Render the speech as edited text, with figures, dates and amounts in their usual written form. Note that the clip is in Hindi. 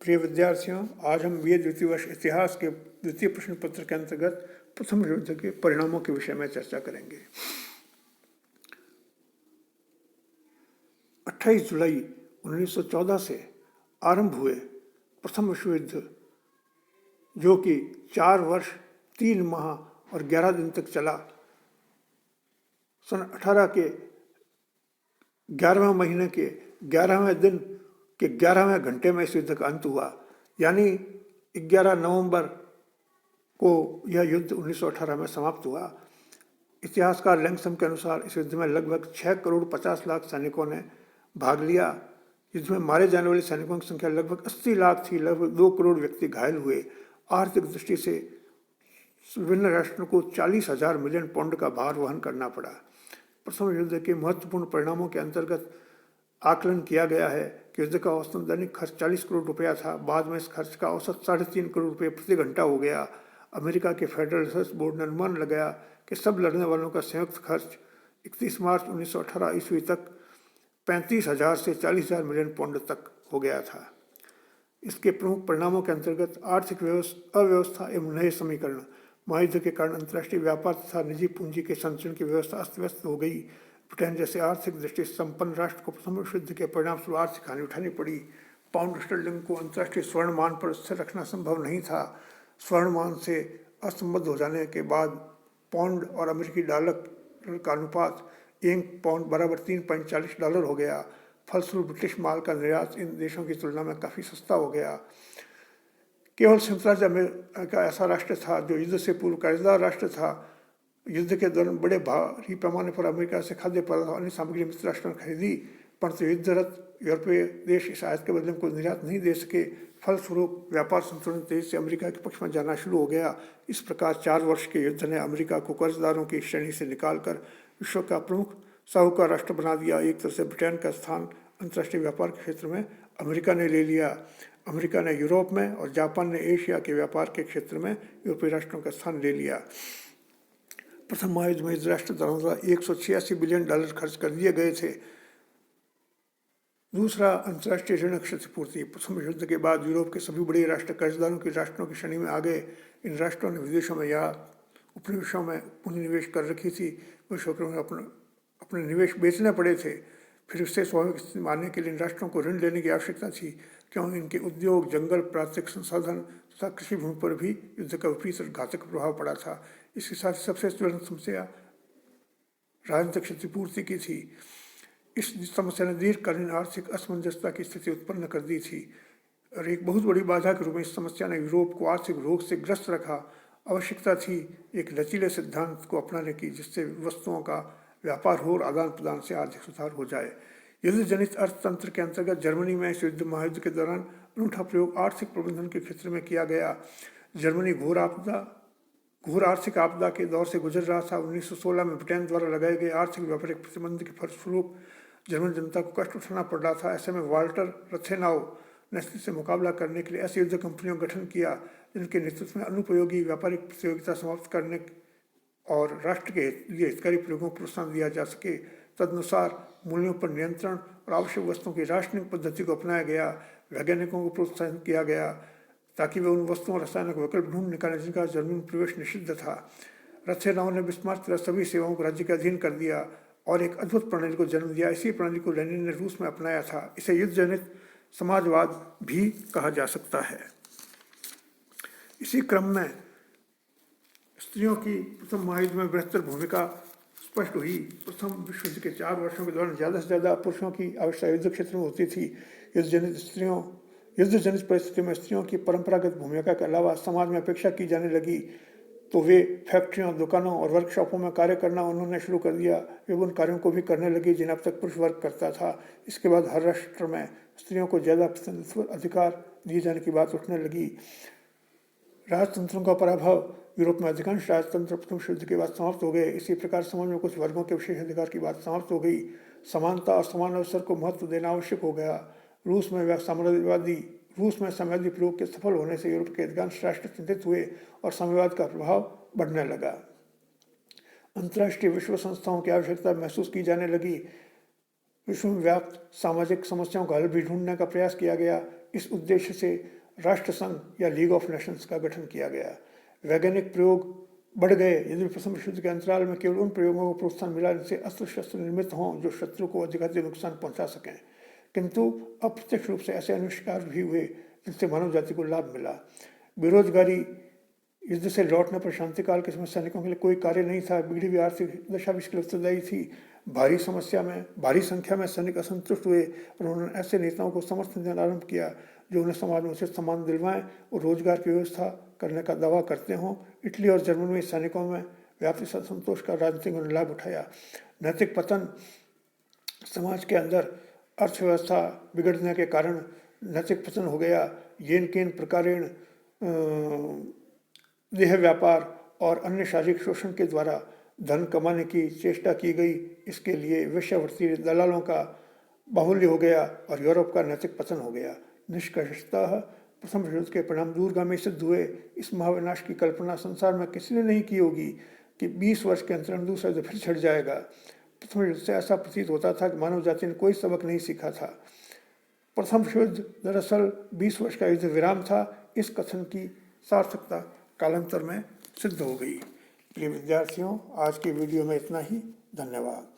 प्रिय विद्यार्थियों, आज हम BA द्वितीय वर्ष इतिहास के द्वितीय प्रश्न पत्र के अंतर्गत प्रथम युद्ध के परिणामों के विषय में चर्चा करेंगे। 28 जुलाई 1914 से आरंभ हुए प्रथम विश्व युद्ध, जो कि 4 वर्ष 3 माह और 11 दिन तक चला, सन 18 के 11वें महीने के 11वें दिन के 11वें घंटे में इस युद्ध का अंत हुआ। यानी 11 नवंबर को यह युद्ध 1918 में समाप्त हुआ। इतिहासकार लैंगसम के अनुसार इस युद्ध में लगभग 6 करोड़ 50 लाख सैनिकों ने भाग लिया। युद्ध में मारे जाने वाले सैनिकों की संख्या लगभग 80 लाख थी। लगभग 2 करोड़ व्यक्ति घायल हुए। आर्थिक दृष्टि से विभिन्न राष्ट्रों को 40,000 मिलियन पाउंड का भार वहन करना पड़ा। प्रथम युद्ध के महत्वपूर्ण परिणामों के अंतर्गत आकलन किया गया है कि युद्ध का औसतन दैनिक खर्च 40 करोड़ रुपया था। बाद में इस खर्च का औसत 3.5 करोड़ रुपये प्रति घंटा हो गया। अमेरिका के फेडरल रिजर्व बोर्ड ने अनुमान लगाया कि सब लड़ने वालों का संयुक्त खर्च 31 मार्च 1918 ईस्वी तक 35,000 से 40,000 मिलियन पाउंड तक हो गया था। इसके प्रमुख परिणामों के अंतर्गत आर्थिक अव्यवस्था एवं नए समीकरण, महायुद्ध के कारण अंतर्राष्ट्रीय व्यापार तथा निजी पूंजी के संचरण की व्यवस्था अस्त व्यस्त हो गई। ब्रिटेन जैसे आर्थिक दृष्टि से संपन्न राष्ट्र को प्रथम विश्व युद्ध के परिणामस्वरूप आर्थिक हानि उठानी पड़ी। पाउंड स्टर्लिंग को अंतर्राष्ट्रीय स्वर्ण मान पर स्थिर रखना संभव नहीं था। स्वर्ण मान से असंबद्ध हो जाने के बाद पाउंड और अमेरिकी डॉलर का अनुपात 1 पाउंड बराबर $3.40 हो गया। फलस्वरूप ब्रिटिश माल का निर्यात इन देशों की तुलना में काफ़ी सस्ता हो गया। केवल संयुक्त राज्य अमेरिका ऐसा राष्ट्र था जो युद्ध से पूर्व कर्जदार राष्ट्र था। युद्ध के दौरान बड़े भारी पैमाने पर अमेरिका से खाद्य पदार्थ और अन्य सामग्री मित्र राष्ट्रों ने खरीदी, परंतु युद्धरत यूरोपीय देश इस आयात के बदले में कोई निर्यात नहीं दे सके। फलस्वरूप व्यापार संतुलन तेजी से अमेरिका के पक्ष में जाना शुरू हो गया। इस प्रकार 4 वर्ष के युद्ध ने अमेरिका को कर्जदारों की श्रेणी से निकालकर विश्व का प्रमुख साहूकार राष्ट्र बना दिया। एक तरह से ब्रिटेन का स्थान अंतर्राष्ट्रीय व्यापार के क्षेत्र में अमेरिका ने ले लिया। अमेरिका ने यूरोप में और जापान ने एशिया के व्यापार के क्षेत्र में यूरोपीय राष्ट्रों का स्थान ले लिया। प्रथम महायुद्ध में राष्ट्र द्वारा $186 बिलियन खर्च कर दिए गए थे। दूसरा, अंतर्राष्ट्रीय ऋण क्षतिपूर्ति। प्रथम युद्ध के बाद यूरोप के सभी बड़े राष्ट्र कर्जदारों की राष्ट्रों की श्रेणी में आ गए। इन राष्ट्रों ने विदेशों में या उपनिवेशों में पूंजी निवेश कर रखी थी। विश्व में अपने निवेश बेचने पड़े थे। फिर उससे स्वाभाविक स्थिति में आने के लिए इन राष्ट्रों को ऋण लेने की आवश्यकता थी, क्योंकि इनके उद्योग, जंगल, प्राकृतिक संसाधन तथा कृषि भूमि पर भी युद्ध का विपरीत और घातक प्रभाव पड़ा था। इसके साथ सबसे ज्वलंत समस्या राजनीतिक क्षतिपूर्ति की थी। इस समस्या ने दीर्घकालीन आर्थिक असमंजसता की स्थिति उत्पन्न कर दी थी और एक बहुत बड़ी बाधा के रूप में इस समस्या ने यूरोप को आर्थिक रोग से ग्रस्त रखा। आवश्यकता थी एक लचीले सिद्धांत को अपनाने की, जिससे वस्तुओं का व्यापार हो और आदान प्रदान से आर्थिक सुधार हो जाए। युद्ध जनित अर्थतंत्र के अंतर्गत जर्मनी में इस महायुद्ध के दौरान अनूठा प्रयोग आर्थिक प्रबंधन के क्षेत्र में किया गया। जर्मनी घोर आर्थिक आपदा के दौर से गुजर रहा था। 1916 में ब्रिटेन द्वारा लगाए गए आर्थिक व्यापारिक प्रतिबंध के फलस्वरूप जर्मन जनता को कष्ट उठाना पड़ रहा था। ऐसे में वाल्टर रथेनाउ ने स्थिति से मुकाबला करने के लिए ऐसी युद्ध कंपनियों का गठन किया जिनके नेतृत्व में अनुपयोगी व्यापारिक प्रतियोगिता समाप्त करने और राष्ट्र के लिए हितकारी प्रयोगों को प्रोत्साहन दिया जा सके। तदनुसार मूल्यों पर नियंत्रण और आवश्यक वस्तुओं की राशनिंग पद्धति को अपनाया गया। वैज्ञानिकों को प्रोत्साहित किया गया ताकि वे उन वस्तुओं और रसायनों को विकल्प ढूंढ निकालें जिनका जर्मनी में प्रवेश निषिद्ध था। रथेनाउ ने बिस्मार्क तरह सभी सेवाओं को राज्य के अधीन कर दिया और एक अद्भुत प्रणाली को जन्म दिया। इसी प्रणाली को लेनिन ने रूस में अपनाया था। इसे युद्ध जनित समाजवाद भी कहा जा सकता है। इसी क्रम में स्त्रियों की प्रथम महायुद्ध में बेहतर भूमिका स्पष्ट हुई। प्रथम विश्व युद्ध के 4 वर्षों के दौरान ज़्यादा से ज़्यादा पुरुषों की आवश्यकता युद्ध क्षेत्र में होती थी। युद्ध जनित परिस्थिति में स्त्रियों की परंपरागत भूमिका के अलावा समाज में अपेक्षा की जाने लगी, तो वे फैक्ट्रियों, दुकानों और वर्कशॉपों में कार्य करना उन्होंने शुरू कर दिया। वे उन कार्यों को भी करने लगी जिन्हें अब तक पुरुष वर्ग करता था। इसके बाद हर राष्ट्र में स्त्रियों को ज़्यादा प्रतिनिधित्व अधिकार दिए जाने की बात उठने लगी। राजतंत्रों का पराभव। यूरोप में अधिकांश राजतंत्र प्रथम विश्व युद्ध के बाद समाप्त हो गए। इसी प्रकार समाज में कुछ वर्गों के विशेष अधिकार की बात समाप्त हो गई। समानता और समान अवसर को महत्व देना आवश्यक हो गया। रूस में साम्यवादी प्रयोग के सफल होने से यूरोप के अधिकांश राष्ट्र चिंतित हुए और साम्यवाद का प्रभाव बढ़ने लगा। अंतर्राष्ट्रीय विश्व संस्थाओं की आवश्यकता महसूस की जाने लगी। विश्व में व्याप्त सामाजिक समस्याओं का हल भी ढूंढने का प्रयास किया गया। इस उद्देश्य से राष्ट्र संघ या लीग ऑफ नेशंस का गठन किया गया। वैज्ञानिक प्रयोग बढ़ गए, यदि प्रथम विश्व युद्ध के अंतराल में केवल उन प्रयोगों को प्रोत्साहन मिला जिनसे अस्त्र शस्त्र निर्मित हों जो शत्रु को अधिकाधिक नुकसान पहुंचा सकें, किंतु अप्रत्यक्ष रूप से ऐसे आविष्कार भी हुए जिनसे मानव जाति को लाभ मिला। बेरोजगारी, युद्ध से लौटने पर शांतिकाल के समय सैनिकों के लिए कोई कार्य नहीं था। बिगड़ी हुई आर्थिक दशा भी इसके लिए उत्तरदायी थी। भारी संख्या में सैनिक असंतुष्ट हुए और उन्होंने ऐसे नेताओं को समर्थन देना आरंभ किया जो उन्हें समाज में उचित सम्मान दिलवाएं और रोजगार की व्यवस्था करने का दावा करते हों। इटली और जर्मनी में सैनिकों में व्याप्त असंतोष का राजनीतिक लाभ उठाया। नैतिक पतन, समाज के अंदर अर्थव्यवस्था बिगड़ने के कारण नैतिक पतन हो गया। येन केन प्रकारेण देह व्यापार और अन्य शारीरिक शोषण के द्वारा धन कमाने की चेष्टा की गई। इसके लिए वेश्यावृत्ति दलालों का बाहुल्य हो गया और यूरोप का नैतिक पतन हो गया। निष्कर्षतः प्रथम विश्व युद्ध के परिणाम दूरगामी सिद्ध हुए। इस महाविनाश की कल्पना संसार में किसी ने नहीं की होगी कि 20 वर्ष के अंतराल दूसरा युद्ध फिर छिड़ जाएगा। प्रथम युद्ध से ऐसा प्रतीत होता था कि मानव जाति ने कोई सबक नहीं सीखा था। प्रथम विश्व युद्ध दरअसल 20 वर्ष का युद्ध विराम था। इस कथन की सार्थकता कालांतर में सिद्ध हो गई। प्रिय विद्यार्थियों, आज की वीडियो में इतना ही। धन्यवाद।